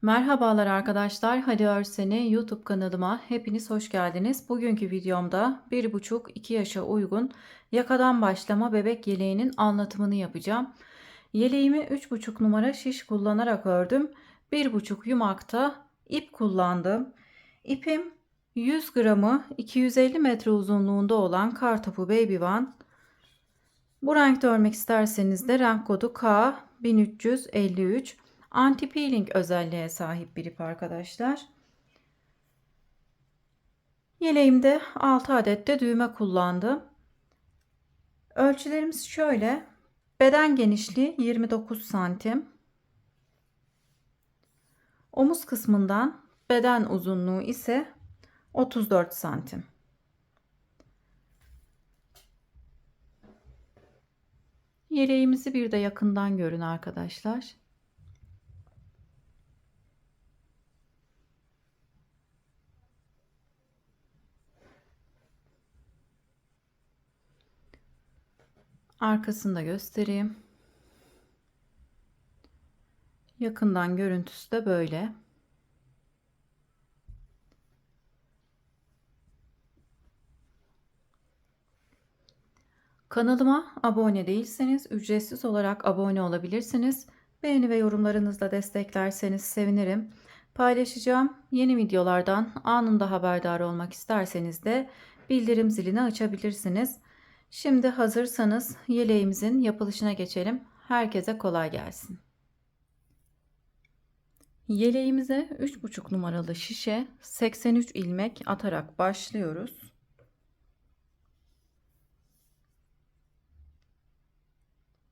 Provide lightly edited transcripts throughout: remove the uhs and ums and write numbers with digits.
Merhabalar arkadaşlar, Hadi Örseni YouTube kanalıma hepiniz hoş geldiniz. Bugünkü videomda 1,5-2 yaşa uygun yakadan başlama bebek yeleğinin anlatımını yapacağım. Yeleğimi 3,5 numara şiş kullanarak ördüm. 1,5 yumakta ip kullandım. İpim 100 gramı 250 metre uzunluğunda olan Kartopu Baby One. Bu renkte örmek isterseniz de renk kodu K1353. Anti peeling özelliğe sahip bir ip arkadaşlar. Yeleğimde 6 adet de düğme kullandım. Ölçülerimiz şöyle. Beden genişliği 29 santim. Omuz kısmından beden uzunluğu ise 34 santim. Yeleğimizi bir de yakından görün arkadaşlar. Arkasını da göstereyim. Yakından görüntüsü de böyle. Kanalıma abone değilseniz ücretsiz olarak abone olabilirsiniz. Beğeni ve yorumlarınızla desteklerseniz sevinirim. Paylaşacağım yeni videolardan anında haberdar olmak isterseniz de bildirim zilini açabilirsiniz. Şimdi hazırsanız yeleğimizin yapılışına geçelim. Herkese kolay gelsin. Yeleğimize 3,5 numaralı şişe 83 ilmek atarak başlıyoruz.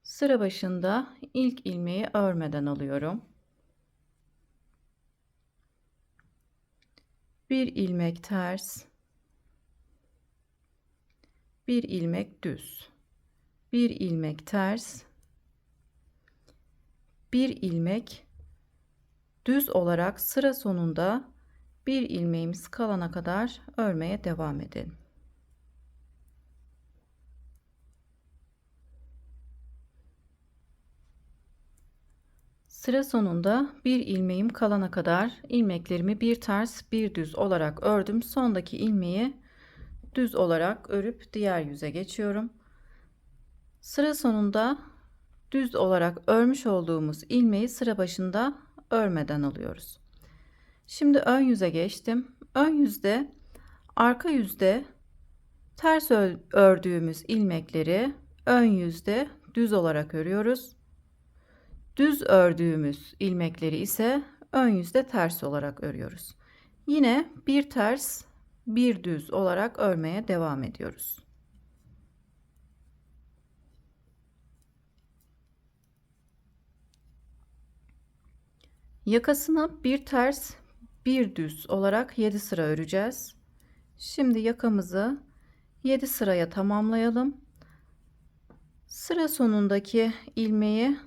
Sıra başında ilk ilmeği örmeden alıyorum. Bir ilmek ters, bir ilmek düz, bir ilmek ters, bir ilmek düz olarak sıra sonunda bir ilmeğimiz kalana kadar örmeye devam edelim. Sıra sonunda bir ilmeğim kalana kadar ilmeklerimi bir ters bir düz olarak ördüm. Sondaki ilmeği düz olarak örüp diğer yüze geçiyorum. Sıra sonunda düz olarak örmüş olduğumuz ilmeği sıra başında örmeden alıyoruz. Şimdi ön yüze geçtim. Ön yüzde arka yüzde ters ördüğümüz ilmekleri ön yüzde düz olarak örüyoruz. Düz ördüğümüz ilmekleri ise ön yüzde ters olarak örüyoruz. Yine bir ters bir düz olarak örmeye devam ediyoruz. Yakasına bir ters bir düz olarak 7 sıra öreceğiz. Şimdi yakamızı 7 sıraya tamamlayalım. Sıra sonundaki ilmeği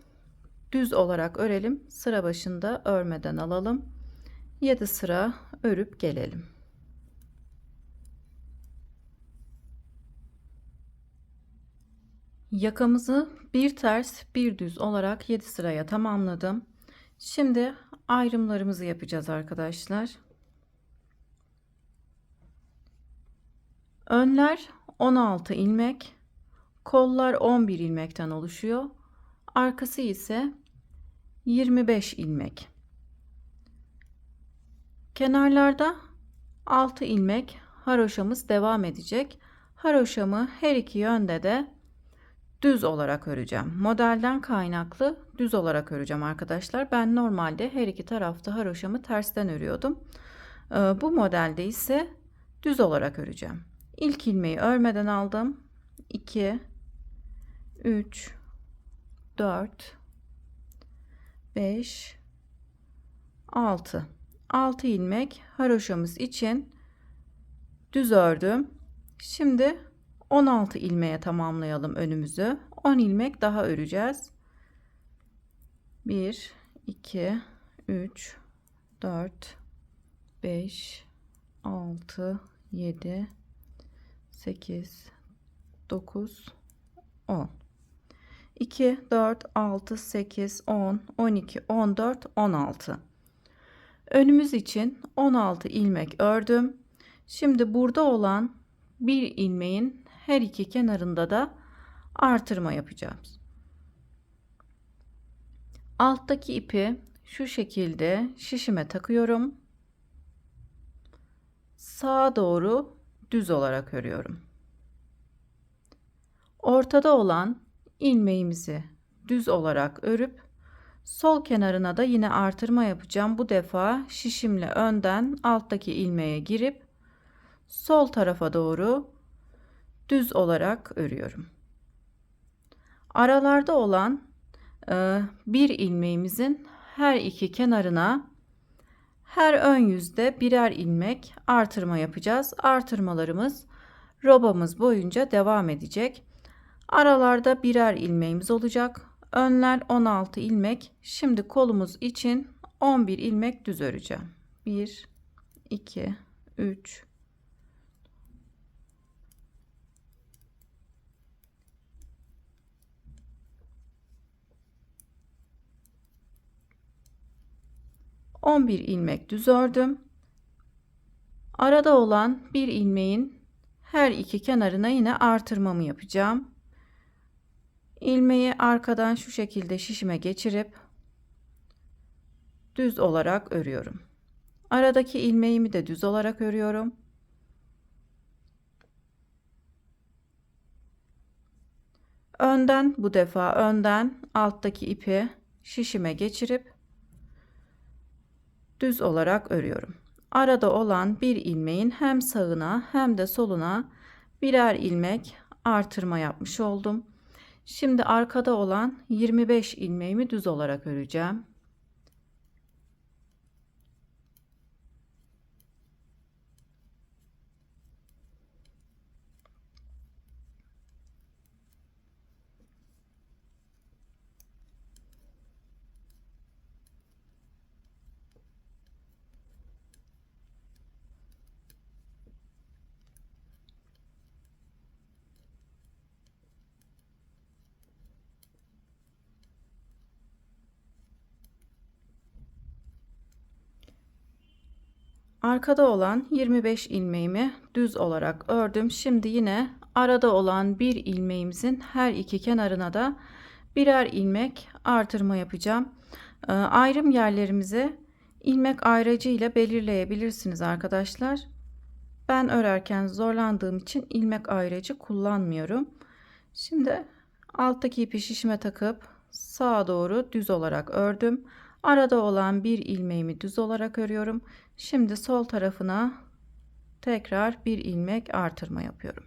düz olarak örelim. Sıra başında örmeden alalım. 7 sıra örüp gelelim. Yakamızı bir ters bir düz olarak 7 sıraya tamamladım. Şimdi ayrımlarımızı yapacağız arkadaşlar. Önler 16 ilmek, kollar 11 ilmekten oluşuyor. Arkası ise 25 ilmek. Kenarlarda 6 ilmek haroşamız devam edecek. Haroşamı her iki yönde de düz olarak öreceğim. Modelden kaynaklı düz olarak öreceğim arkadaşlar. Ben normalde her iki tarafta haroşamı tersten örüyordum. Bu modelde ise düz olarak öreceğim. İlk ilmeği örmeden aldım. 2 3 4 5 6 ilmek haroşamız için düz ördüm. Şimdi 16 ilmeğe tamamlayalım önümüzü. 10 ilmek daha öreceğiz. 1 2 3 4 5 6 7 8 9 10 2 4 6 8 10 12 14 16 Önümüz için 16 ilmek ördüm. Şimdi burada olan bir ilmeğin her iki kenarında da artırma yapacağız. Alttaki ipi şu şekilde şişime takıyorum. Sağa doğru düz olarak örüyorum. Ortada olan ilmeğimizi düz olarak örüp sol kenarına da yine artırma yapacağım. Bu defa şişimle önden alttaki ilmeğe girip sol tarafa doğru düz olarak örüyorum. Aralarda olan bir ilmeğimizin her iki kenarına her ön yüzde birer ilmek artırma yapacağız. Artırmalarımız robamız boyunca devam edecek. Aralarda birer ilmeğimiz olacak. Önler 16 ilmek. Şimdi kolumuz için 11 ilmek düz öreceğim. 1, 2, 3, 11 ilmek düz ördüm. Arada olan bir ilmeğin her iki kenarına yine artırmamı yapacağım. İlmeği arkadan şu şekilde şişime geçirip düz olarak örüyorum. Aradaki ilmeğimi de düz olarak örüyorum. Önden, bu defa önden alttaki ipi şişime geçirip düz olarak örüyorum. Arada olan bir ilmeğin hem sağına hem de soluna birer ilmek artırma yapmış oldum. Şimdi arkada olan 25 ilmeğimi düz olarak öreceğim. Arkada olan 25 ilmeğimi düz olarak ördüm. Şimdi yine arada olan bir ilmeğimizin her iki kenarına da birer ilmek artırma yapacağım. Ayrım yerlerimizi ilmek ayracı ile belirleyebilirsiniz arkadaşlar. Ben örerken zorlandığım için ilmek ayracı kullanmıyorum. Şimdi alttaki ipi şişime takıp sağa doğru düz olarak ördüm. Arada olan bir ilmeğimi düz olarak örüyorum. Şimdi sol tarafına tekrar bir ilmek artırma yapıyorum.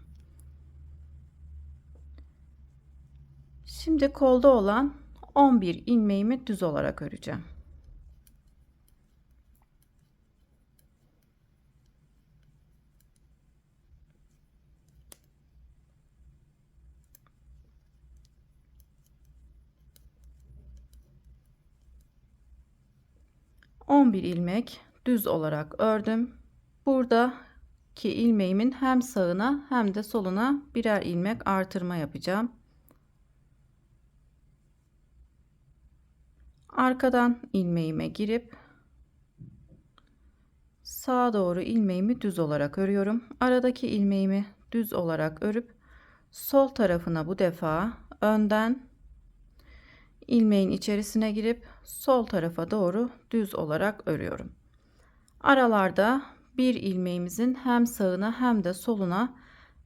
Şimdi kolda olan 11 ilmeğimi düz olarak öreceğim. Bir ilmek düz olarak ördüm. Buradaki ilmeğimin hem sağına hem de soluna birer ilmek artırma yapacağım. Arkadan ilmeğime girip sağa doğru ilmeğimi düz olarak örüyorum. Aradaki ilmeğimi düz olarak örüp sol tarafına bu defa önden ilmeğin içerisine girip sol tarafa doğru düz olarak örüyorum. Aralarda bir ilmeğimizin hem sağına hem de soluna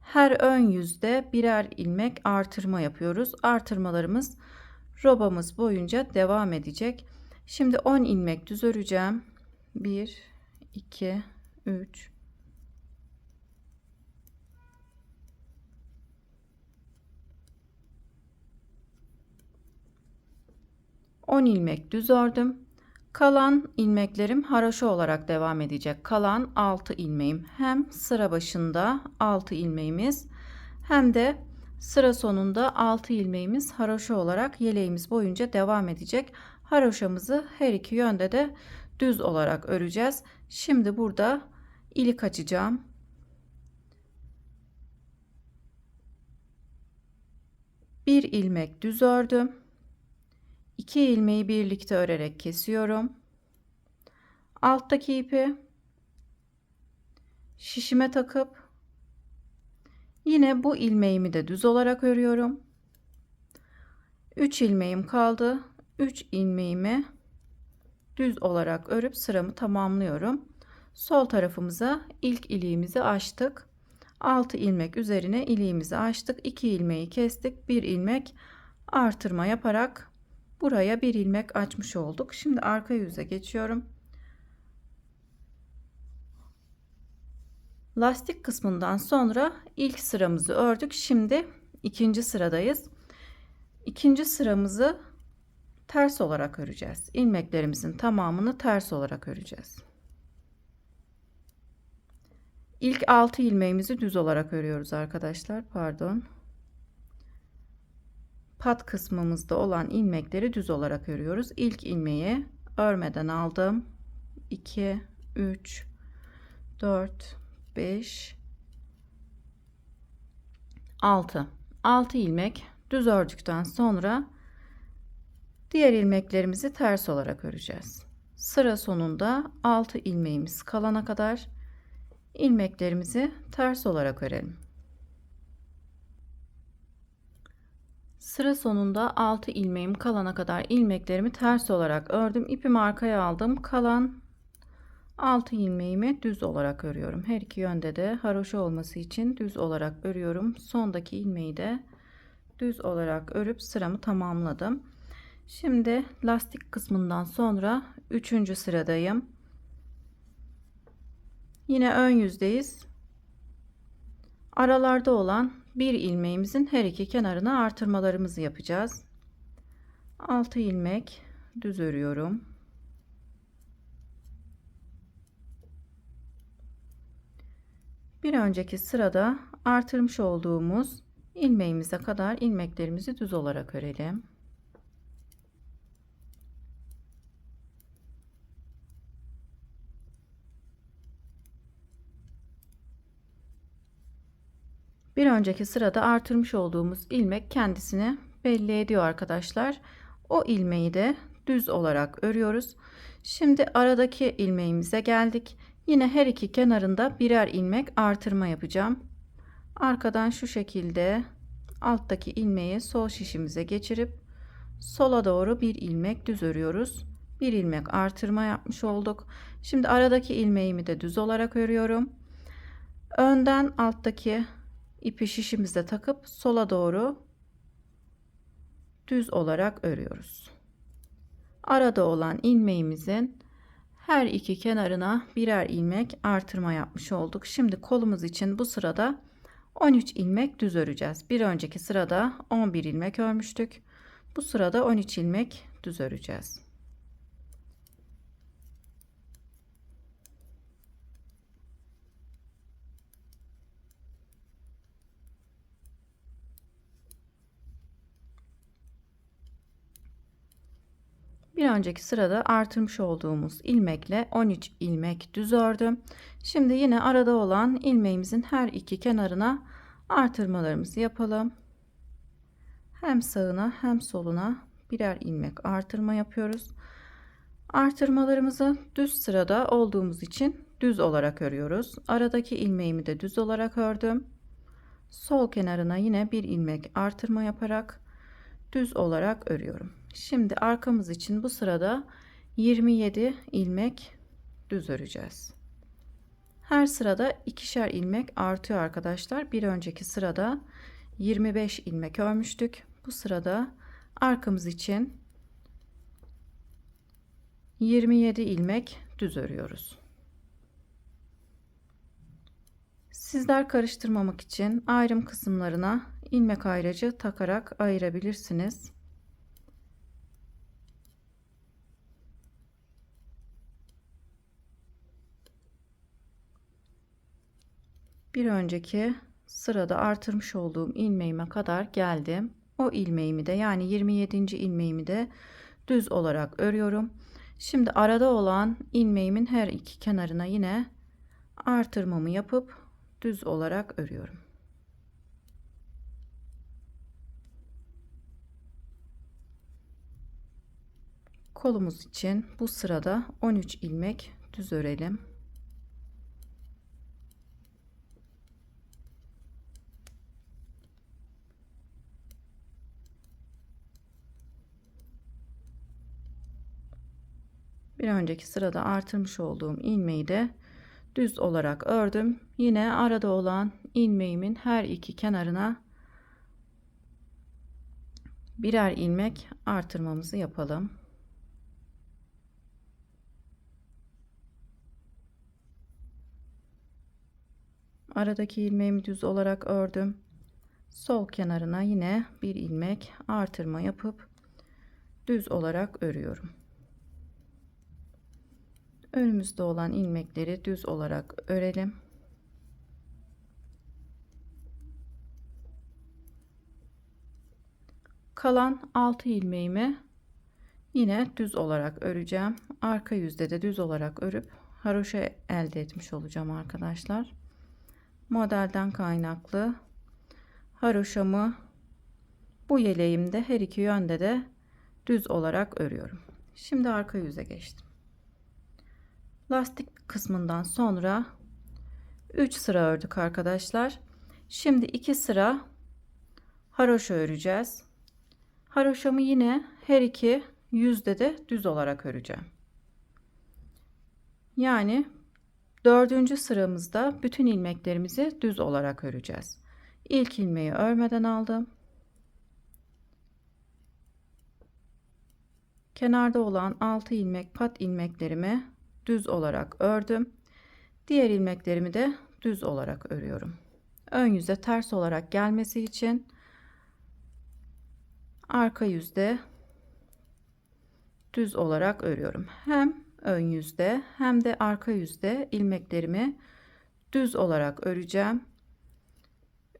her ön yüzde birer ilmek artırma yapıyoruz. Artırmalarımız robamız boyunca devam edecek. Şimdi 10 ilmek düz öreceğim. 1, 2, 3, 10 ilmek düz ördüm. Kalan ilmeklerim haroşa olarak devam edecek. Kalan 6 ilmeğim hem sıra başında 6 ilmeğimiz hem de sıra sonunda 6 ilmeğimiz haroşa olarak yeleğimiz boyunca devam edecek. Haroşamızı her iki yönde de düz olarak öreceğiz. Şimdi burada ilik açacağım. Bir ilmek düz ördüm. 2 ilmeği birlikte örerek kesiyorum. Alttaki ipi şişime takıp yine bu ilmeğimi de düz olarak örüyorum. 3 ilmeğim kaldı. 3 ilmeğimi düz olarak örüp sıramı tamamlıyorum. Sol tarafımıza ilk iliğimizi açtık. 6 ilmek üzerine iliğimizi açtık. 2 ilmeği kestik. 1 ilmek artırma yaparak buraya 1 ilmek açmış olduk. Şimdi arka yüze geçiyorum. Lastik kısmından sonra ilk sıramızı ördük. Şimdi ikinci sıradayız. İkinci sıramızı ters olarak öreceğiz. İlmeklerimizin tamamını ters olarak öreceğiz. İlk 6 ilmeğimizi düz olarak örüyoruz arkadaşlar. Pardon. Pat kısmımızda olan ilmekleri düz olarak örüyoruz. İlk ilmeği örmeden aldım. 2, 3, 4, 5, 6. 6 ilmek düz ördükten sonra diğer ilmeklerimizi ters olarak öreceğiz. Sıra sonunda 6 ilmeğimiz kalana kadar ilmeklerimizi ters olarak örelim. Sıra sonunda 6 ilmeğim kalana kadar ilmeklerimi ters olarak ördüm. İpimi arkaya aldım. Kalan 6 ilmeğimi düz olarak örüyorum. Her iki yönde de haroşa olması için düz olarak örüyorum. Sondaki ilmeği de düz olarak örüp sıramı tamamladım. Şimdi lastik kısmından sonra 3. sıradayım. Yine ön yüzdeyiz. Aralarda olan bir ilmeğimizin her iki kenarına artırmalarımızı yapacağız. 6 ilmek düz örüyorum. Bir önceki sırada artırmış olduğumuz ilmeğimize kadar ilmeklerimizi düz olarak örelim. Bir önceki sırada artırmış olduğumuz ilmek kendisini belli ediyor arkadaşlar. O ilmeği de düz olarak örüyoruz. Şimdi aradaki ilmeğimize geldik. Yine her iki kenarında birer ilmek artırma yapacağım. Arkadan şu şekilde alttaki ilmeği sol şişimize geçirip sola doğru bir ilmek düz örüyoruz. Bir ilmek artırma yapmış olduk. Şimdi aradaki ilmeğimi de düz olarak örüyorum. Önden alttaki ipi şişimize takıp sola doğru düz olarak örüyoruz. Arada olan ilmeğimizin her iki kenarına birer ilmek artırma yapmış olduk. Şimdi kolumuz için bu sırada 13 ilmek düz öreceğiz. Bir önceki sırada 11 ilmek örmüştük. Bu sırada 13 ilmek düz öreceğiz. Bir önceki sırada artırmış olduğumuz ilmekle 13 ilmek düz ördüm. Şimdi yine arada olan ilmeğimizin her iki kenarına artırmalarımızı yapalım. Hem sağına hem soluna birer ilmek artırma yapıyoruz. Artırmalarımızı düz sırada olduğumuz için düz olarak örüyoruz. Aradaki ilmeğimi de düz olarak ördüm. Sol kenarına yine bir ilmek artırma yaparak düz olarak örüyorum. Şimdi arkamız için bu sırada 27 ilmek düz öreceğiz. Her sırada ikişer ilmek artıyor arkadaşlar. Bir önceki sırada 25 ilmek örmüştük. Bu sırada arkamız için 27 ilmek düz örüyoruz. Sizler karıştırmamak için ayrım kısımlarına ilmek ayracı takarak ayırabilirsiniz. Bir önceki sırada artırmış olduğum ilmeğime kadar geldim. O ilmeğimi de yani 27. ilmeğimi de düz olarak örüyorum. Şimdi arada olan ilmeğimin her iki kenarına yine artırmamı yapıp düz olarak örüyorum. Kolumuz için bu sırada 13 ilmek düz örelim. Bir önceki sırada artırmış olduğum ilmeği de düz olarak ördüm. Yine arada olan ilmeğimin her iki kenarına birer ilmek artırmamızı yapalım. Aradaki ilmeğimi düz olarak ördüm. Sol kenarına yine bir ilmek artırma yapıp düz olarak örüyorum. Önümüzde olan ilmekleri düz olarak örelim. Kalan 6 ilmeğimi yine düz olarak öreceğim. Arka yüzde de düz olarak örüp haroşa elde etmiş olacağım arkadaşlar. Modelden kaynaklı haroşamı bu yeleğimde her iki yönde de düz olarak örüyorum. Şimdi arka yüze geçtim. Lastik kısmından sonra 3 sıra ördük arkadaşlar. Şimdi 2 sıra haroşa öreceğiz. Haroşamı yine her iki yüzde de düz olarak öreceğim. Yani 4. sıramızda bütün ilmeklerimizi düz olarak öreceğiz. İlk ilmeği örmeden aldım. Kenarda olan 6 ilmek pat ilmeklerimi düz olarak ördüm. Diğer ilmeklerimi de düz olarak örüyorum. Ön yüze ters olarak gelmesi için arka yüzde düz olarak örüyorum. Hem ön yüzde hem de arka yüzde ilmeklerimi düz olarak öreceğim.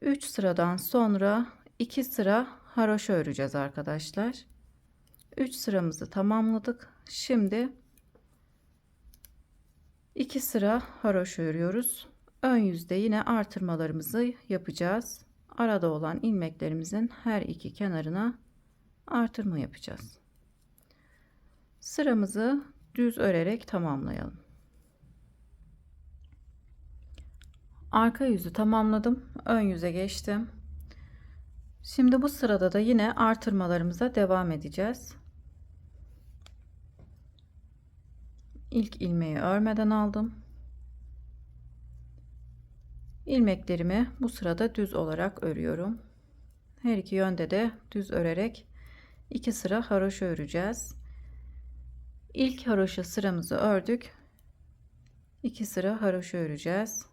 3 sıradan sonra 2 sıra haroşa öreceğiz arkadaşlar. 3 sıramızı tamamladık. Şimdi 2 sıra haroşa örüyoruz. Ön yüzde yine artırmalarımızı yapacağız. Arada olan ilmeklerimizin her iki kenarına artırma yapacağız. Sıramızı düz örerek tamamlayalım. Arka yüzü tamamladım. Ön yüze geçtim. Şimdi bu sırada da yine artırmalarımıza devam edeceğiz. İlk ilmeği örmeden aldım. İlmeklerimi bu sırada düz olarak örüyorum. Her iki yönde de düz örerek 2 sıra haroşa öreceğiz. İlk haroşa sıramızı ördük. 2 sıra haroşa öreceğiz.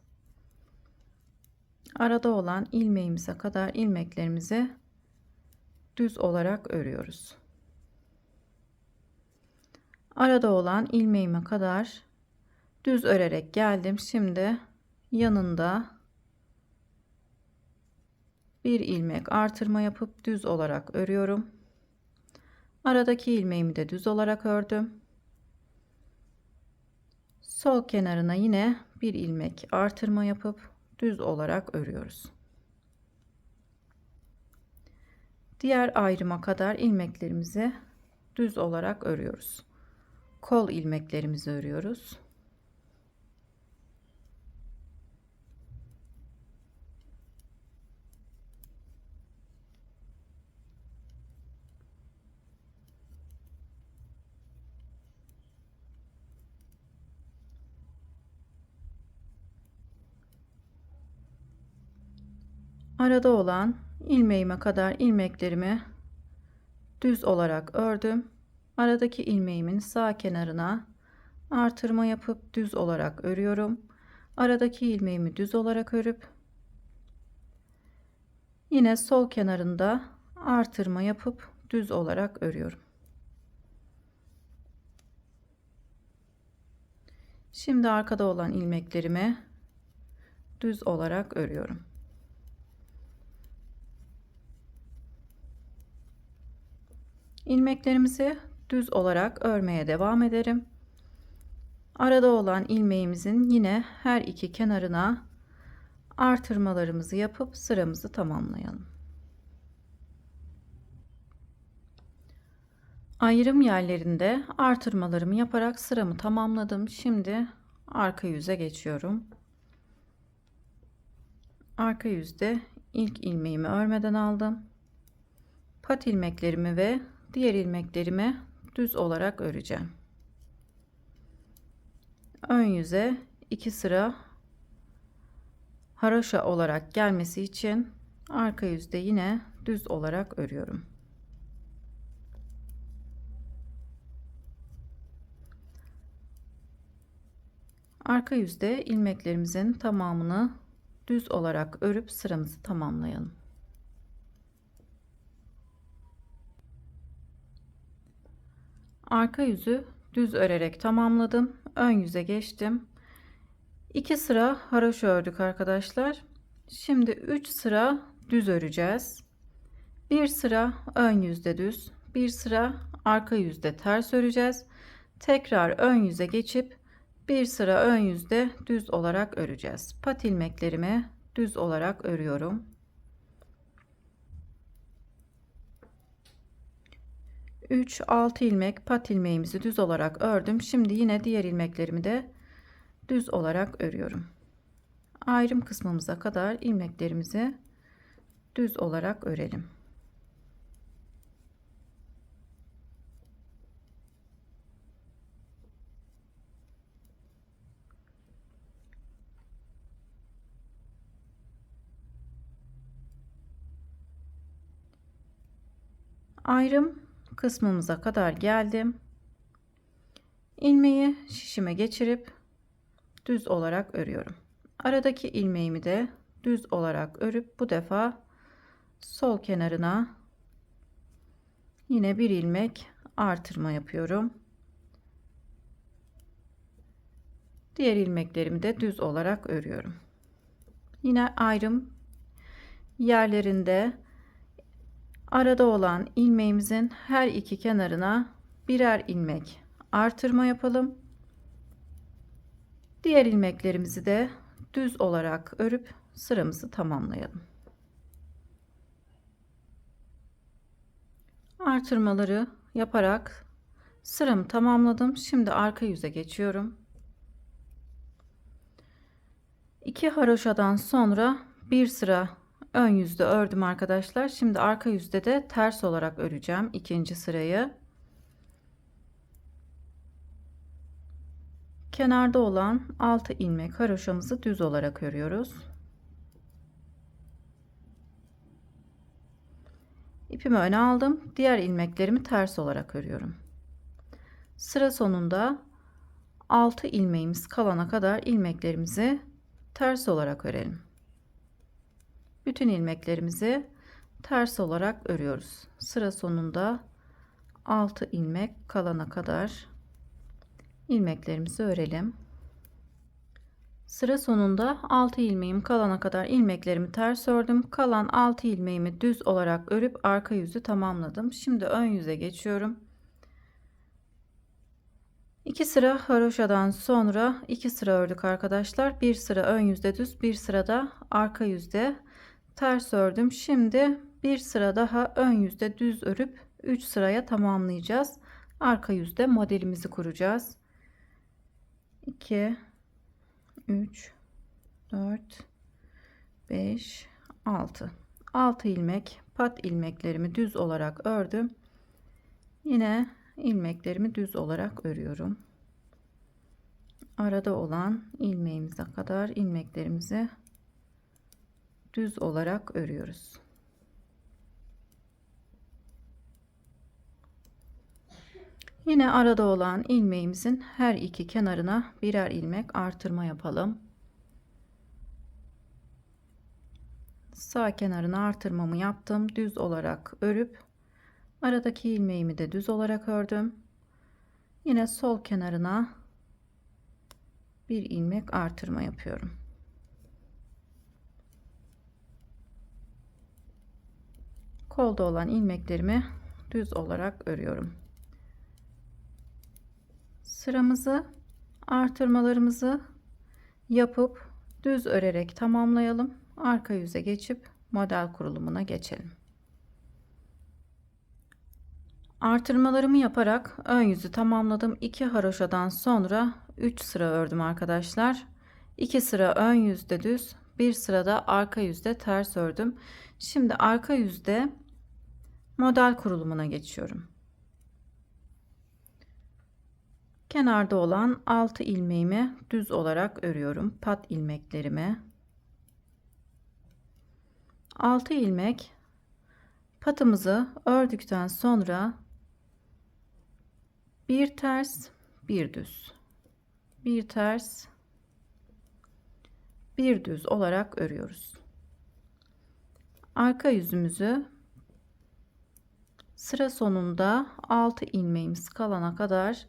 Arada olan ilmeğimize kadar ilmeklerimizi düz olarak örüyoruz. Arada olan ilmeğime kadar düz örerek geldim. Şimdi yanında bir ilmek artırma yapıp düz olarak örüyorum. Aradaki ilmeğimi de düz olarak ördüm. Sol kenarına yine bir ilmek artırma yapıp düz olarak örüyoruz. Diğer ayrıma kadar ilmeklerimizi düz olarak örüyoruz. Kol ilmeklerimizi örüyoruz. Arada olan ilmeğime kadar ilmeklerimi düz olarak ördüm. Aradaki ilmeğimin sağ kenarına artırma yapıp düz olarak örüyorum. Aradaki ilmeğimi düz olarak örüp yine sol kenarında artırma yapıp düz olarak örüyorum. Şimdi arkada olan ilmeklerimi düz olarak örüyorum. İlmeklerimizi düz olarak örmeye devam ederim. Arada olan ilmeğimizin yine her iki kenarına artırmalarımızı yapıp sıramızı tamamlayalım. Ayrım yerlerinde artırmalarımı yaparak sıramı tamamladım. Şimdi arka yüze geçiyorum. Arka yüzde ilk ilmeğimi örmeden aldım. Pat ilmeklerimi ve diğer ilmeklerimi düz olarak öreceğim. Ön yüze 2 sıra haroşa olarak gelmesi için arka yüzde yine düz olarak örüyorum. Arka yüzde ilmeklerimizin tamamını düz olarak örüp sıramızı tamamlayalım. Arka yüzü düz örerek tamamladım. Ön yüze geçtim. 2 sıra haroşa ördük arkadaşlar. Şimdi 3 sıra düz öreceğiz. Bir sıra ön yüzde düz, bir sıra arka yüzde ters öreceğiz. Tekrar ön yüze geçip bir sıra ön yüzde düz olarak öreceğiz. Pat ilmeklerimi düz olarak örüyorum. 3 6 ilmek pat ilmeğimizi düz olarak ördüm. Şimdi yine diğer ilmeklerimi de düz olarak örüyorum. Ayrım kısmımıza kadar ilmeklerimizi düz olarak örelim. Ayrım kısmımıza kadar geldim. İlmeği şişime geçirip düz olarak örüyorum. Aradaki ilmeğimi de düz olarak örüp bu defa sol kenarına yine bir ilmek artırma yapıyorum. Diğer ilmeklerimi de düz olarak örüyorum. Yine ayrım yerlerinde arada olan ilmeğimizin her iki kenarına birer ilmek artırma yapalım. Diğer ilmeklerimizi de düz olarak örüp sıramızı tamamlayalım. Artırmaları yaparak sıramı tamamladım. Şimdi arka yüze geçiyorum. 2 haroşadan sonra bir sıra ön yüzde ördüm arkadaşlar. Şimdi arka yüzde de ters olarak öreceğim ikinci sırayı. Kenarda olan 6 ilmek haroşamızı düz olarak örüyoruz. İpimi öne aldım. Diğer ilmeklerimi ters olarak örüyorum. Sıra sonunda 6 ilmeğimiz kalana kadar ilmeklerimizi ters olarak örelim. Bütün ilmeklerimizi ters olarak örüyoruz. Sıra sonunda 6 ilmek kalana kadar ilmeklerimizi örelim. Sıra sonunda 6 ilmeğim kalana kadar ilmeklerimi ters ördüm. Kalan 6 ilmeğimi düz olarak örüp arka yüzü tamamladım. Şimdi ön yüze geçiyorum. 2 sıra haroşadan sonra 2 sıra ördük arkadaşlar. Bir sıra ön yüzde düz, bir sıra da arka yüzde ters ördüm. Şimdi bir sıra daha ön yüzde düz örüp 3 sıraya tamamlayacağız. Arka yüzde modelimizi kuracağız. 2 3 4 5 6 6 ilmek pat ilmeklerimi düz olarak ördüm. Yine ilmeklerimi düz olarak örüyorum. Arada olan ilmeğimize kadar ilmeklerimizi düz olarak örüyoruz. Yine arada olan ilmeğimizin her iki kenarına birer ilmek artırma yapalım. Sağ kenarına artırmamı yaptım. Düz olarak örüp aradaki ilmeğimi de düz olarak ördüm. Yine sol kenarına bir ilmek artırma yapıyorum. Kolda olan ilmeklerimi düz olarak örüyorum. Sıramızı artırmalarımızı yapıp düz örerek tamamlayalım. Arka yüze geçip model kurulumuna geçelim. Artırmalarımı yaparak ön yüzü tamamladım. 2 haroşadan sonra 3 sıra ördüm arkadaşlar. 2 sıra ön yüzde düz, bir sırada arka yüzde ters ördüm. Şimdi arka yüzde model kurulumuna geçiyorum. Kenarda olan 6 ilmeğimi düz olarak örüyorum. Pat ilmeklerimi. 6 ilmek patımızı ördükten sonra bir ters, bir düz, bir ters, bir düz olarak örüyoruz. Arka yüzümüzü sıra sonunda 6 ilmeğimiz kalana kadar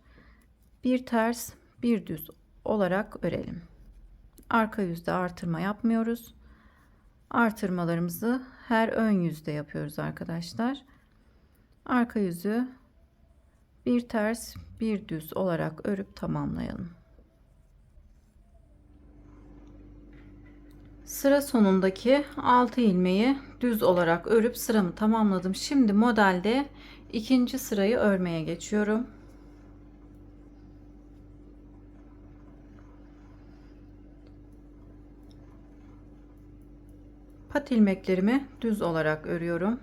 bir ters, bir düz olarak örelim. Arka yüzde artırma yapmıyoruz. Artırmalarımızı her ön yüzde yapıyoruz arkadaşlar. Arka yüzü bir ters, bir düz olarak örüp tamamlayalım. Sıra sonundaki 6 ilmeği düz olarak örüp sıramı tamamladım. Şimdi modelde ikinci sırayı örmeye geçiyorum. Pat ilmeklerimi düz olarak örüyorum.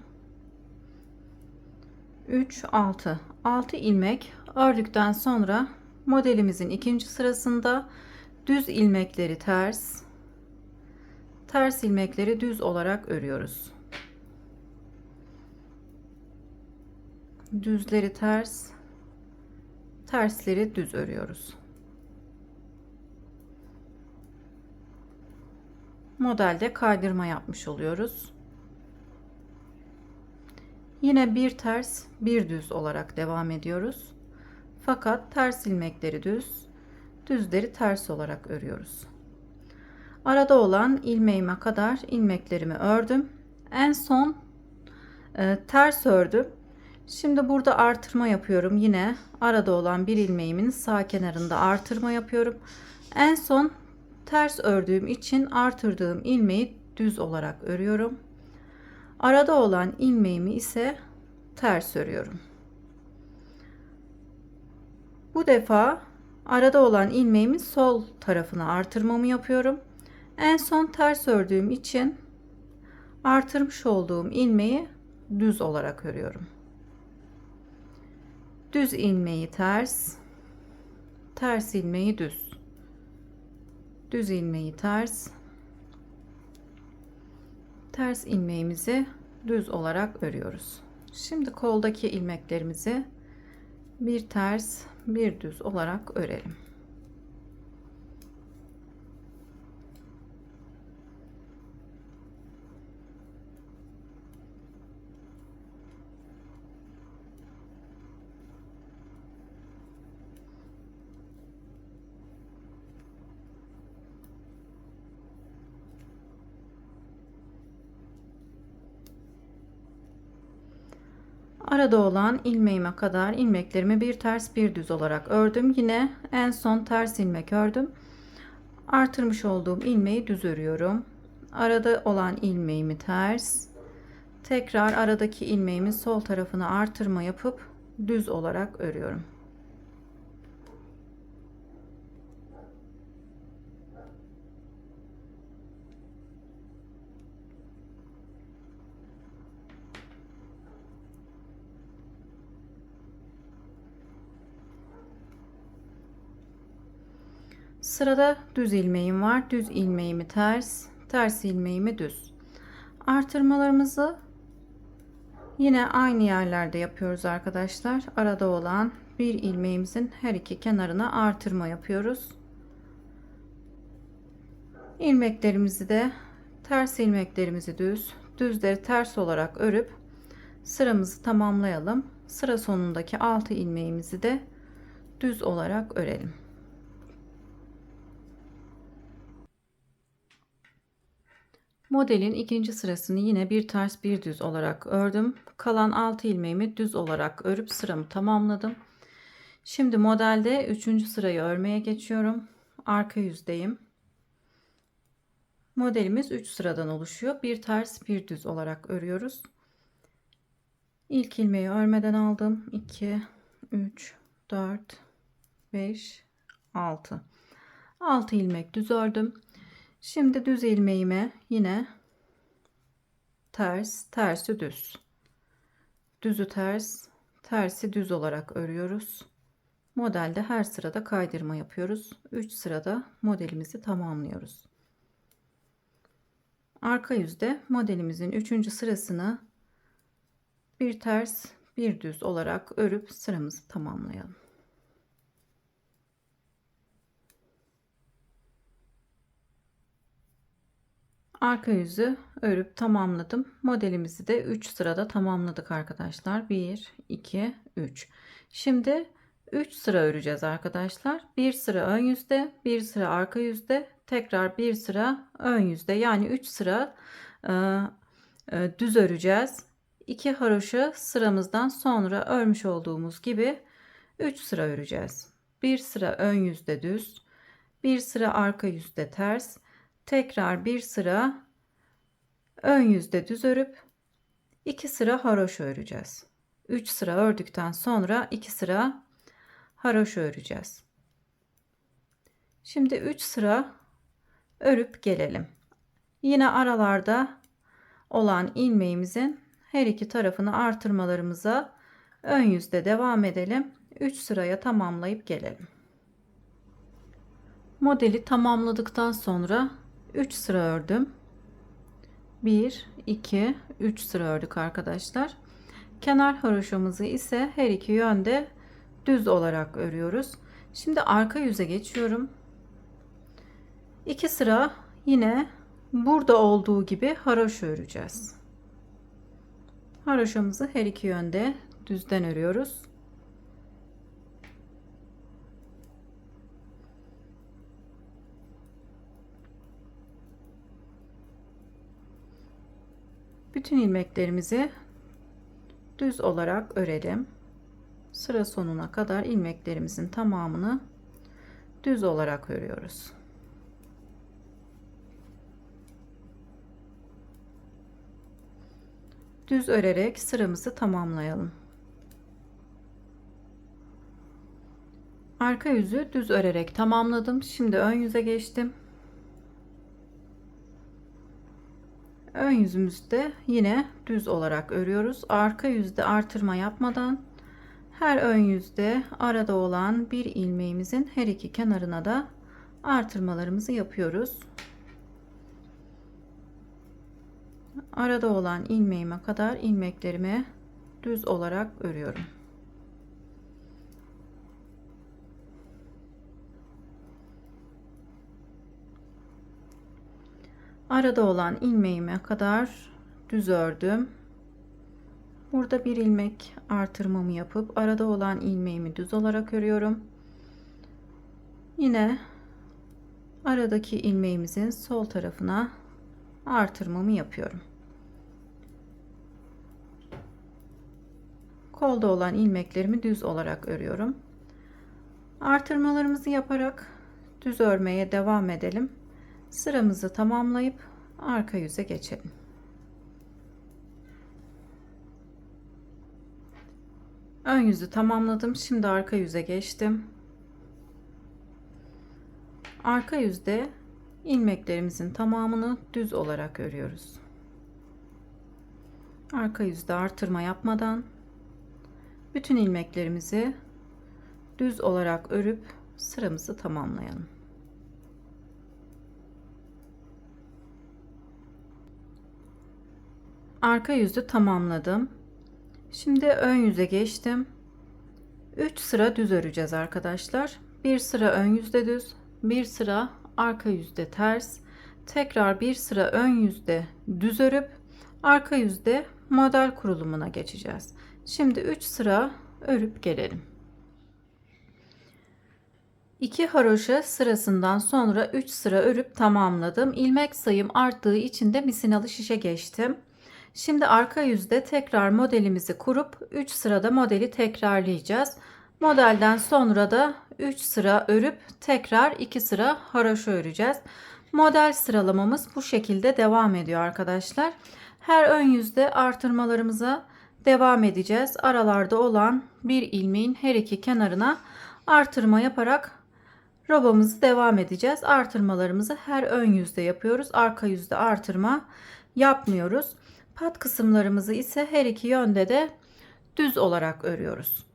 3 6 ilmek ördükten sonra modelimizin ikinci sırasında düz ilmekleri ters, ters ilmekleri düz olarak örüyoruz. Düzleri ters, tersleri düz örüyoruz. Modelde kaydırma yapmış oluyoruz. Yine bir ters, bir düz olarak devam ediyoruz. Fakat ters ilmekleri düz, düzleri ters olarak örüyoruz. Arada olan ilmeğime kadar ilmeklerimi ördüm. En son ters ördüm. Şimdi burada artırma yapıyorum. Yine arada olan bir ilmeğimin sağ kenarında artırma yapıyorum. En son ters ördüğüm için artırdığım ilmeği düz olarak örüyorum. Arada olan ilmeğimi ise ters örüyorum. Bu defa arada olan ilmeğimin sol tarafına artırmamı yapıyorum. En son ters ördüğüm için artırmış olduğum ilmeği düz olarak örüyorum. Düz ilmeği ters, ters ilmeği düz. Düz ilmeği ters, ters ilmeğimizi düz olarak örüyoruz. Şimdi koldaki ilmeklerimizi bir ters, bir düz olarak örelim. Arada olan ilmeğime kadar ilmeklerimi bir ters bir düz olarak ördüm. Yine en son ters ilmek ördüm. Artırmış olduğum ilmeği düz örüyorum. Arada olan ilmeğimi ters, tekrar aradaki ilmeğimin sol tarafına artırma yapıp düz olarak örüyorum. Sırada düz ilmeğim var. Düz ilmeğimi ters, ters ilmeğimi düz. Artırmalarımızı yine aynı yerlerde yapıyoruz arkadaşlar. Arada olan bir ilmeğimizin her iki kenarına artırma yapıyoruz. İlmeklerimizi de ters ilmeklerimizi düz, düzleri ters olarak örüp sıramızı tamamlayalım. Sıra sonundaki 6 ilmeğimizi de düz olarak örelim. Modelin ikinci sırasını yine bir ters bir düz olarak ördüm. Kalan 6 ilmeğimi düz olarak örüp sıramı tamamladım. Şimdi modelde 3. sırayı örmeye geçiyorum. Arka yüzdeyim. Modelimiz 3 sıradan oluşuyor. Bir ters bir düz olarak örüyoruz. İlk ilmeği örmeden aldım. 2 3 4 5 6. 6 ilmek düz ördüm. Şimdi düz ilmeğime yine ters, tersi düz. Düzü ters, tersi düz olarak örüyoruz. Modelde her sırada kaydırma yapıyoruz. 3 sırada modelimizi tamamlıyoruz. Arka yüzde modelimizin 3. sırasını bir ters, bir düz olarak örüp sıramızı tamamlayalım. Arka yüzü örüp tamamladım. Modelimizi de 3 sırada tamamladık arkadaşlar. 1, 2, 3. Şimdi 3 sıra öreceğiz arkadaşlar. Bir sıra ön yüzde, bir sıra arka yüzde, tekrar bir sıra ön yüzde. Yani 3 sıra düz öreceğiz. 2 haroşa sıramızdan sonra örmüş olduğumuz gibi 3 sıra öreceğiz. Bir sıra ön yüzde düz, bir sıra arka yüzde ters, tekrar bir sıra ön yüzde düz örüp 2 sıra haroşa öreceğiz. 3 sıra ördükten sonra 2 sıra haroşa öreceğiz. Şimdi 3 sıra örüp gelelim. Yine aralarda olan ilmeğimizin her iki tarafını artırmalarımıza ön yüzde devam edelim. 3 sıraya tamamlayıp gelelim. Modeli tamamladıktan sonra 3 sıra ördüm. 1, 2, 3 sıra ördük arkadaşlar. Kenar haroşamızı ise her iki yönde düz olarak örüyoruz. Şimdi arka yüze geçiyorum. 2 sıra yine burada olduğu gibi haroşa öreceğiz. Haroşamızı her iki yönde düzden örüyoruz. Bütün ilmeklerimizi düz olarak örelim. Sıra sonuna kadar ilmeklerimizin tamamını düz olarak örüyoruz. Düz örerek sıramızı tamamlayalım. Arka yüzü düz örerek tamamladım. Şimdi ön yüze geçtim. Ön yüzümüzde yine düz olarak örüyoruz. Arka yüzde artırma yapmadan her ön yüzde arada olan bir ilmeğimizin her iki kenarına da artırmalarımızı yapıyoruz. Arada olan ilmeğime kadar ilmeklerimi düz olarak örüyorum. Arada olan ilmeğime kadar düz ördüm. Burada bir ilmek artırmamı yapıp arada olan ilmeğimi düz olarak örüyorum. Yine aradaki ilmeğimizin sol tarafına artırmamı yapıyorum. Kolda olan ilmeklerimi düz olarak örüyorum. Artırmalarımızı yaparak düz örmeye devam edelim. Sıramızı tamamlayıp arka yüze geçelim. Ön yüzü tamamladım. Şimdi arka yüze geçtim. Arka yüzde ilmeklerimizin tamamını düz olarak örüyoruz. Arka yüzde artırma yapmadan bütün ilmeklerimizi düz olarak örüp sıramızı tamamlayalım. Arka yüzü tamamladım. Şimdi ön yüze geçtim. 3 sıra düz öreceğiz arkadaşlar. Bir sıra ön yüzde düz, bir sıra arka yüzde ters, tekrar bir sıra ön yüzde düz örüp arka yüzde model kurulumuna geçeceğiz. Şimdi 3 sıra örüp gelelim. 2 haroşa sırasından sonra 3 sıra örüp tamamladım. İlmek sayım arttığı için de misinalı şişe geçtim. Şimdi arka yüzde tekrar modelimizi kurup 3 sırada modeli tekrarlayacağız. Modelden sonra da 3 sıra örüp tekrar 2 sıra haroşa öreceğiz. Model sıralamamız bu şekilde devam ediyor arkadaşlar. Her ön yüzde artırmalarımıza devam edeceğiz. Aralarda olan bir ilmeğin her iki kenarına artırma yaparak robamızı devam edeceğiz. Artırmalarımızı her ön yüzde yapıyoruz. Arka yüzde artırma yapmıyoruz. Pat kısımlarımızı ise her iki yönde de düz olarak örüyoruz.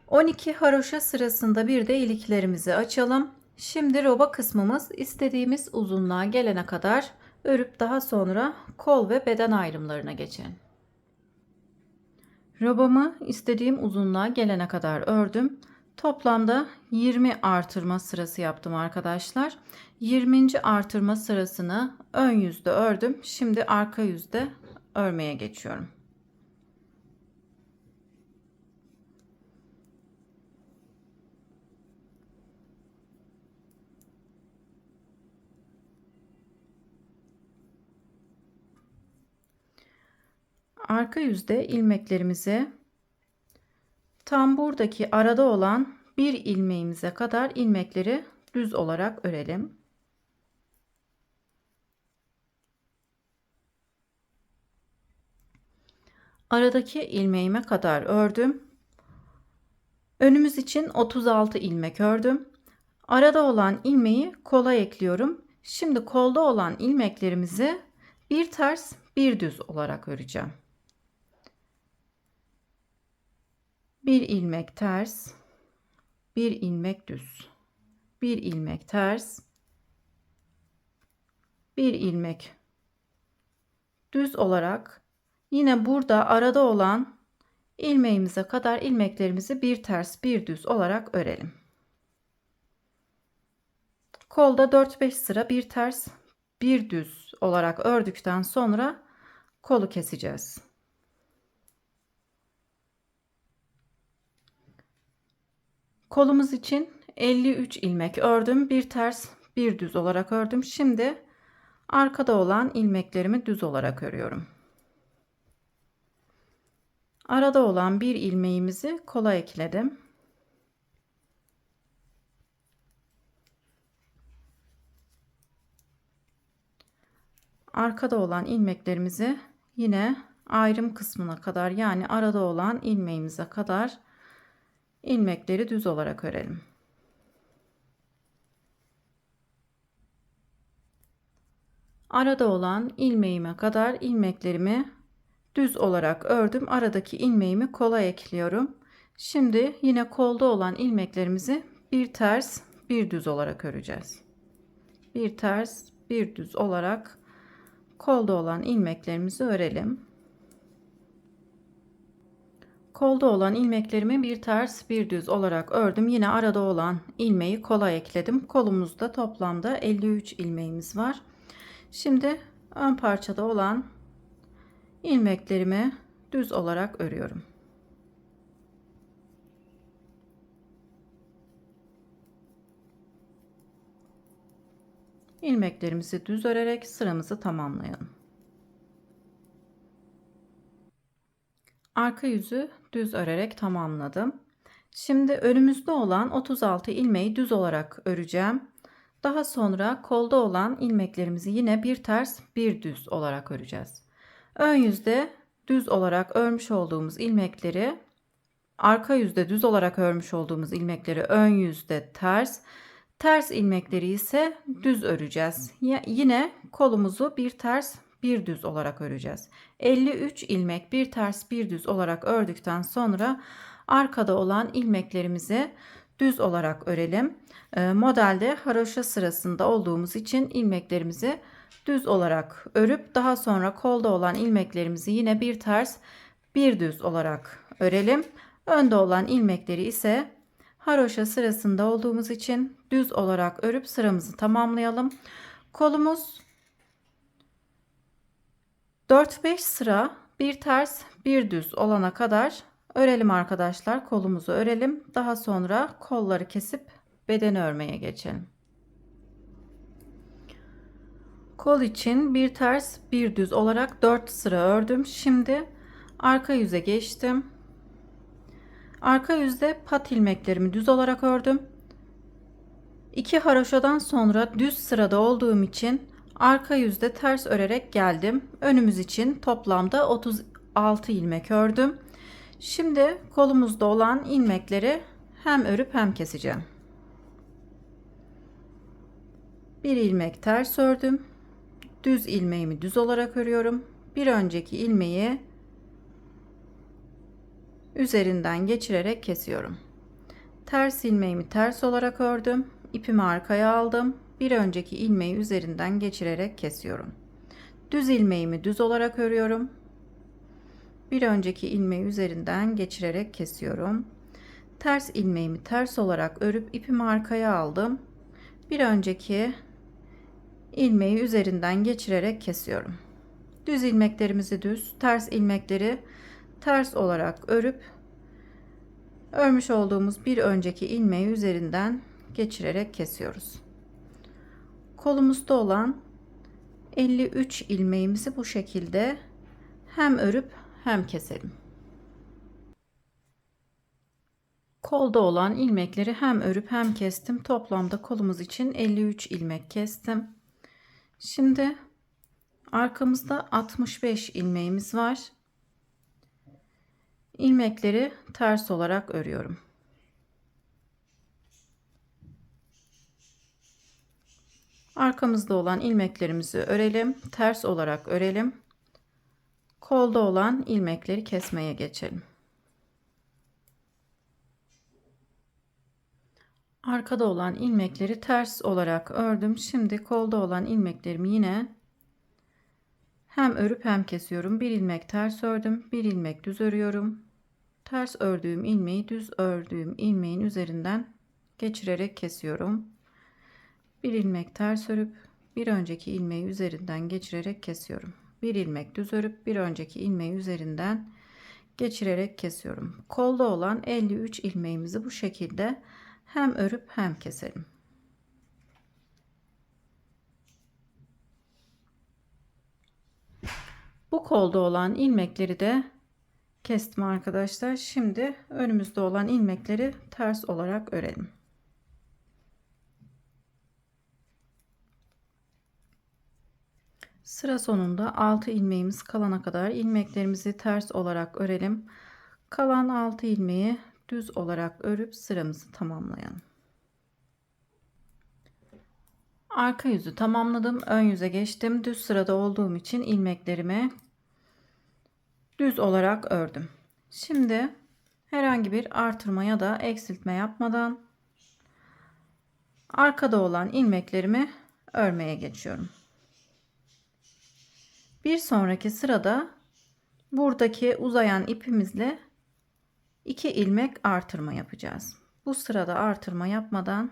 12 haroşa sırasında bir de iliklerimizi açalım. Şimdi roba kısmımız istediğimiz uzunluğa gelene kadar örüp daha sonra kol ve beden ayrımlarına geçelim. Robamı istediğim uzunluğa gelene kadar ördüm. Toplamda 20 artırma sırası yaptım arkadaşlar. 20. artırma sırasını ön yüzde ördüm. Şimdi arka yüzde örmeye geçiyorum. Arka yüzde ilmeklerimizi tam buradaki arada olan bir ilmeğimize kadar ilmekleri düz olarak örelim. Aradaki ilmeğime kadar ördüm. Önümüz için 36 ilmek ördüm. Arada olan ilmeği kola ekliyorum. Şimdi kolda olan ilmeklerimizi bir ters bir düz olarak öreceğim. Bir ilmek ters, bir ilmek düz, bir ilmek ters, bir ilmek düz olarak yine burada arada olan ilmeğimize kadar ilmeklerimizi bir ters bir düz olarak örelim. Kolda 4-5 sıra bir ters bir düz olarak ördükten sonra kolu keseceğiz. Kolumuz için 53 ilmek ördüm. Bir ters bir düz olarak ördüm. Şimdi arkada olan ilmeklerimi düz olarak örüyorum. Arada olan bir ilmeğimizi kola ekledim. Arkada olan ilmeklerimizi yine ayrım kısmına kadar, yani arada olan ilmeğimize kadar ilmekleri düz olarak örelim. Arada olan ilmeğime kadar ilmeklerimi düz olarak ördüm. Aradaki ilmeğimi kola ekliyorum. Şimdi yine kolda olan ilmeklerimizi bir ters bir düz olarak öreceğiz. Bir ters bir düz olarak kolda olan ilmeklerimizi örelim. Kolda olan ilmeklerimi bir ters bir düz olarak ördüm. Yine arada olan ilmeği kola ekledim. Kolumuzda toplamda 53 ilmeğimiz var. Şimdi ön parçada olan ilmeklerimi düz olarak örüyorum. İlmeklerimizi düz örerek sıramızı tamamlayalım. Arka yüzü düz örerek tamamladım. Şimdi önümüzde olan 36 ilmeği düz olarak öreceğim. Daha sonra kolda olan ilmeklerimizi yine bir ters bir düz olarak öreceğiz. Ön yüzde düz olarak örmüş olduğumuz ilmekleri, arka yüzde düz olarak örmüş olduğumuz ilmekleri ön yüzde ters, ters ilmekleri ise düz öreceğiz. Yine kolumuzu bir ters bir düz olarak öreceğiz. 53 ilmek bir ters bir düz olarak ördükten sonra arkada olan ilmeklerimizi düz olarak örelim. Modelde haroşa sırasında olduğumuz için ilmeklerimizi düz olarak örüp daha sonra kolda olan ilmeklerimizi yine bir ters bir düz olarak örelim. Önde olan ilmekleri ise haroşa sırasında olduğumuz için düz olarak örüp sıramızı tamamlayalım. Kolumuz 4-5 sıra bir ters bir düz olana kadar örelim arkadaşlar. Kolumuzu örelim. Daha sonra kolları kesip beden örmeye geçelim. Kol için bir ters bir düz olarak 4 sıra ördüm. Şimdi arka yüze geçtim. Arka yüzde pat ilmeklerimi düz olarak ördüm. 2 haroşadan sonra düz sırada olduğum için arka yüzde ters örerek geldim. Önümüz için toplamda 36 ilmek ördüm. Şimdi kolumuzda olan ilmekleri hem örüp hem keseceğim. Bir ilmek ters ördüm. Düz ilmeğimi düz olarak örüyorum. Bir önceki ilmeği üzerinden geçirerek kesiyorum. Ters ilmeğimi ters olarak ördüm. İpimi arkaya aldım. Bir önceki ilmeği üzerinden geçirerek kesiyorum. Düz ilmeğimi düz olarak örüyorum. Bir önceki ilmeği üzerinden geçirerek kesiyorum. Ters ilmeğimi ters olarak örüp ipimi arkaya aldım. Bir önceki ilmeği üzerinden geçirerek kesiyorum. Düz ilmeklerimizi düz, ters ilmekleri ters olarak örüp örmüş olduğumuz bir önceki ilmeği üzerinden geçirerek kesiyoruz. Kolumuzda olan 53 ilmeğimizi bu şekilde hem örüp hem keselim. Kolda olan ilmekleri hem örüp hem kestim. Toplamda kolumuz için 53 ilmek kestim. Şimdi arkamızda 65 ilmeğimiz var. İlmekleri ters olarak örüyorum. Arkamızda olan ilmeklerimizi örelim, ters olarak örelim. Kolda olan ilmekleri kesmeye geçelim. Arkada olan ilmekleri ters olarak ördüm. Şimdi kolda olan ilmeklerimi yine hem örüp hem kesiyorum. Bir ilmek ters ördüm, bir ilmek düz örüyorum. Ters ördüğüm ilmeği düz ördüğüm ilmeğin üzerinden geçirerek kesiyorum. Bir ilmek ters örüp bir önceki ilmeği üzerinden geçirerek kesiyorum. Bir ilmek düz örüp bir önceki ilmeği üzerinden geçirerek kesiyorum. Kolda olan 53 ilmeğimizi bu şekilde hem örüp hem keselim. Bu kolda olan ilmekleri de kestim arkadaşlar. Şimdi önümüzde olan ilmekleri ters olarak örelim. Sıra sonunda 6 ilmeğimiz kalana kadar ilmeklerimizi ters olarak örelim. Kalan 6 ilmeği düz olarak örüp sıramızı tamamlayalım. Arka yüzü tamamladım. Ön yüze geçtim. Düz sırada olduğum için ilmeklerimi düz olarak ördüm. Şimdi herhangi bir artırma ya da eksiltme yapmadan arkada olan ilmeklerimi örmeye geçiyorum. Bir sonraki sırada buradaki uzayan ipimizle 2 ilmek artırma yapacağız. Bu sırada artırma yapmadan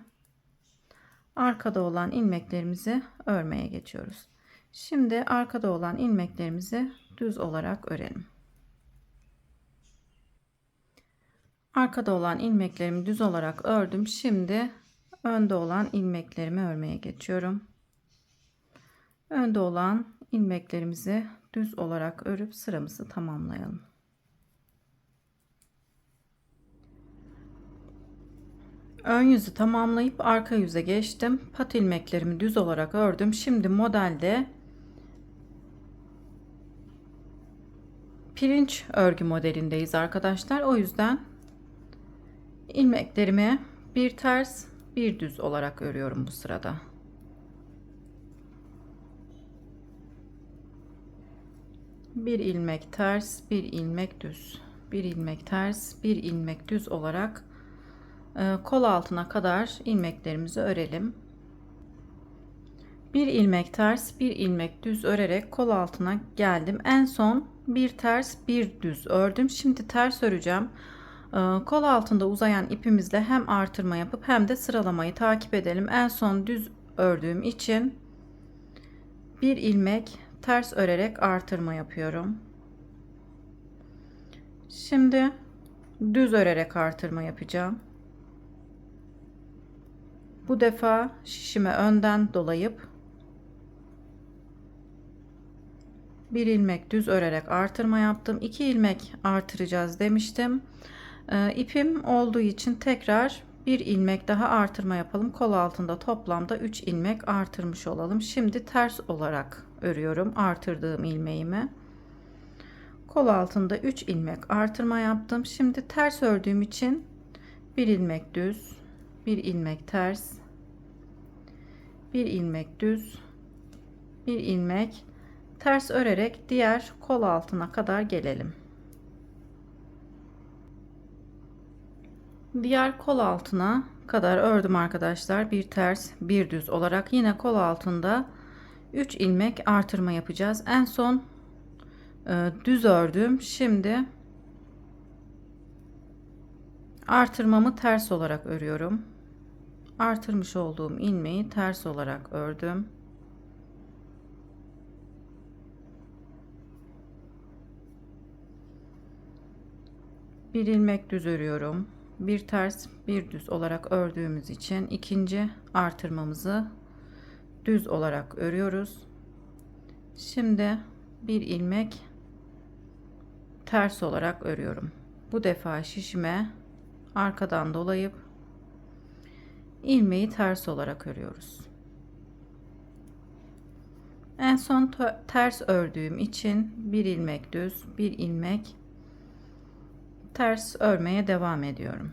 arkada olan ilmeklerimizi örmeye geçiyoruz. Şimdi arkada olan ilmeklerimizi düz olarak örelim. Arkada olan ilmeklerimi düz olarak ördüm. Şimdi önde olan ilmeklerimi örmeye geçiyorum. Önde olan ilmeklerimizi düz olarak örüp sıramızı tamamlayalım. Ön yüzü tamamlayıp arka yüze geçtim. Pat ilmeklerimi düz olarak ördüm. Şimdi modelde pirinç örgü modelindeyiz arkadaşlar. O yüzden ilmeklerimi bir ters bir düz olarak örüyorum bu sırada. Bir ilmek ters, bir ilmek düz, bir ilmek ters, bir ilmek düz olarak kol altına kadar ilmeklerimizi örelim. Bir ilmek ters, bir ilmek düz örerek kol altına geldim. En son bir ters, bir düz ördüm. Şimdi ters öreceğim. Kol altında uzayan ipimizle hem artırma yapıp hem de sıralamayı takip edelim. En son düz ördüğüm için bir ilmek ters örerek artırma yapıyorum. Şimdi düz örerek artırma yapacağım. Bu defa şişime önden dolayıp bir ilmek düz örerek artırma yaptım. 2 ilmek artıracağız demiştim. İpim olduğu için tekrar bir ilmek daha artırma yapalım. Kol altında toplamda 3 ilmek artırmış olalım. Şimdi ters olarak örüyorum artırdığım ilmeğimi. Kol altında 3 ilmek artırma yaptım. Şimdi ters ördüğüm için bir ilmek düz, bir ilmek ters, bir ilmek düz, bir ilmek ters örerek diğer kol altına kadar gelelim. Diğer kol altına kadar ördüm arkadaşlar. Bir ters, bir düz olarak yine kol altında 3 ilmek artırma yapacağız. En son düz ördüm. Şimdi artırmamı ters olarak örüyorum. Artırmış olduğum ilmeği ters olarak ördüm. Bir ilmek düz örüyorum. Bir ters, bir düz olarak ördüğümüz için ikinci artırmamızı düz olarak örüyoruz. Şimdi bir ilmek ters olarak örüyorum. Bu defa şişime arkadan dolayıp ilmeği ters olarak örüyoruz. En son ters ördüğüm için bir ilmek düz, bir ilmek ters örmeye devam ediyorum.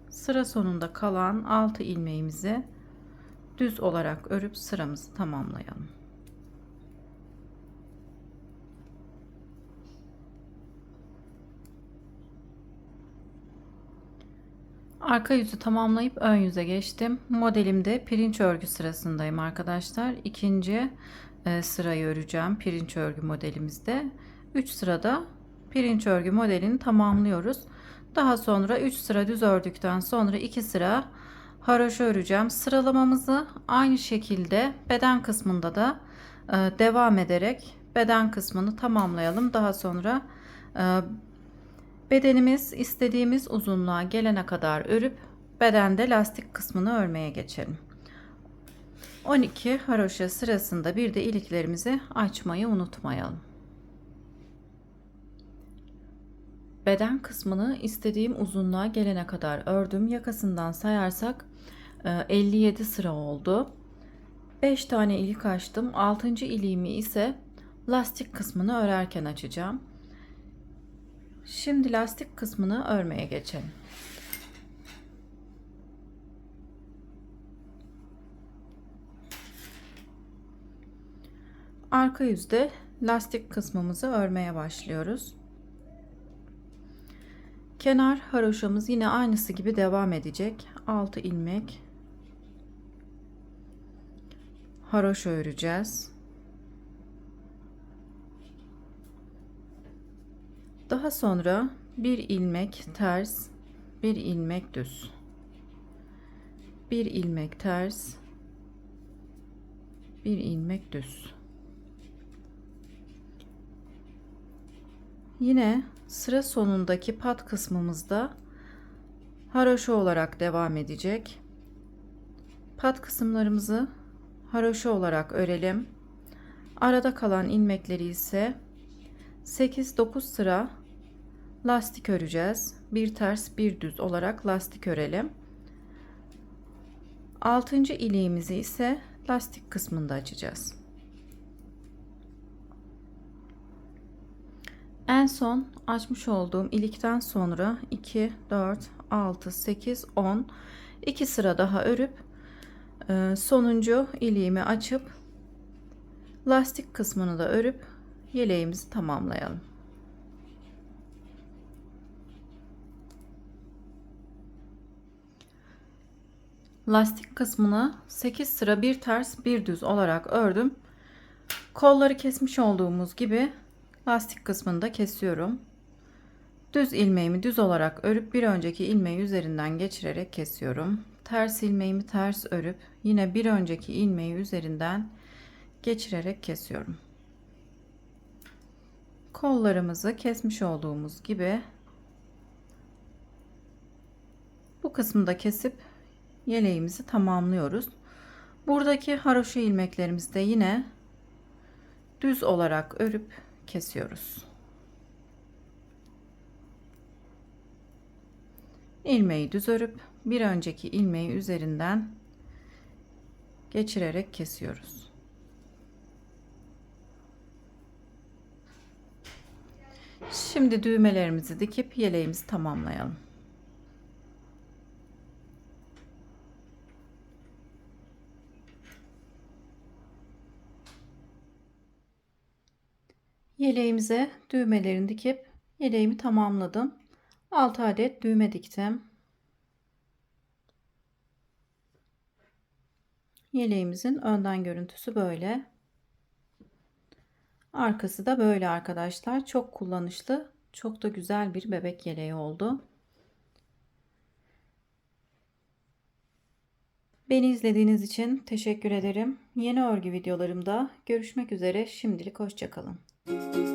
Sıra sonunda kalan 6 ilmeğimizi düz olarak örüp sıramızı tamamlayalım. Arka yüzü tamamlayıp ön yüze geçtim. Modelimde pirinç örgü sırasındayım arkadaşlar. İkinci sırayı öreceğim pirinç örgü modelimizde. 3 sırada pirinç örgü modelini tamamlıyoruz. Daha sonra 3 sıra düz ördükten sonra 2 sıra haroşa öreceğim. Sıralamamızı aynı şekilde beden kısmında da devam ederek beden kısmını tamamlayalım. Daha sonra bedenimiz istediğimiz uzunluğa gelene kadar örüp bedende lastik kısmını örmeye geçelim. 12 haroşa sırasında bir de iliklerimizi açmayı unutmayalım. Beden kısmını istediğim uzunluğa gelene kadar ördüm. Yakasından sayarsak 57 sıra oldu. 5 tane ilik açtım. 6. iliğimi ise lastik kısmını örerken açacağım. Şimdi lastik kısmını örmeye geçelim. Arka yüzde lastik kısmımızı örmeye başlıyoruz. Kenar haroşamız yine aynısı gibi devam edecek. 6 ilmek haroşa öreceğiz. Daha sonra bir ilmek ters, bir ilmek düz, bir ilmek ters, bir ilmek düz. Yine sıra sonundaki pat kısmımızda haroşa olarak devam edecek. Pat kısımlarımızı haroşa olarak örelim. Arada kalan ilmekleri ise 8-9 sıra lastik öreceğiz. Bir ters bir düz olarak lastik örelim. 6. iliğimizi ise lastik kısmında açacağız. En son açmış olduğum ilikten sonra 2, 4, 6, 8, 10 2 sıra daha örüp sonuncu iliğimi açıp lastik kısmını da örüp yeleğimizi tamamlayalım. Lastik kısmını 8 sıra bir ters bir düz olarak ördüm. Kolları kesmiş olduğumuz gibi lastik kısmını da kesiyorum. Düz ilmeğimi düz olarak örüp bir önceki ilmeği üzerinden geçirerek kesiyorum. Ters ilmeğimi ters örüp yine bir önceki ilmeği üzerinden geçirerek kesiyorum. Kollarımızı kesmiş olduğumuz gibi bu kısmı da kesip yeleğimizi tamamlıyoruz. Buradaki haroşa ilmeklerimizi de yine düz olarak örüp kesiyoruz. İlmeği düz örüp bir önceki ilmeği üzerinden geçirerek kesiyoruz. Şimdi düğmelerimizi dikip yeleğimizi tamamlayalım. Yeleğimize düğmelerini dikip yeleğimi tamamladım. 6 adet düğme diktim. Yeleğimizin önden görüntüsü böyle. Arkası da böyle arkadaşlar. Çok kullanışlı, çok da güzel bir bebek yeleği oldu. Beni izlediğiniz için teşekkür ederim. Yeni örgü videolarımda görüşmek üzere. Şimdilik hoşça kalın.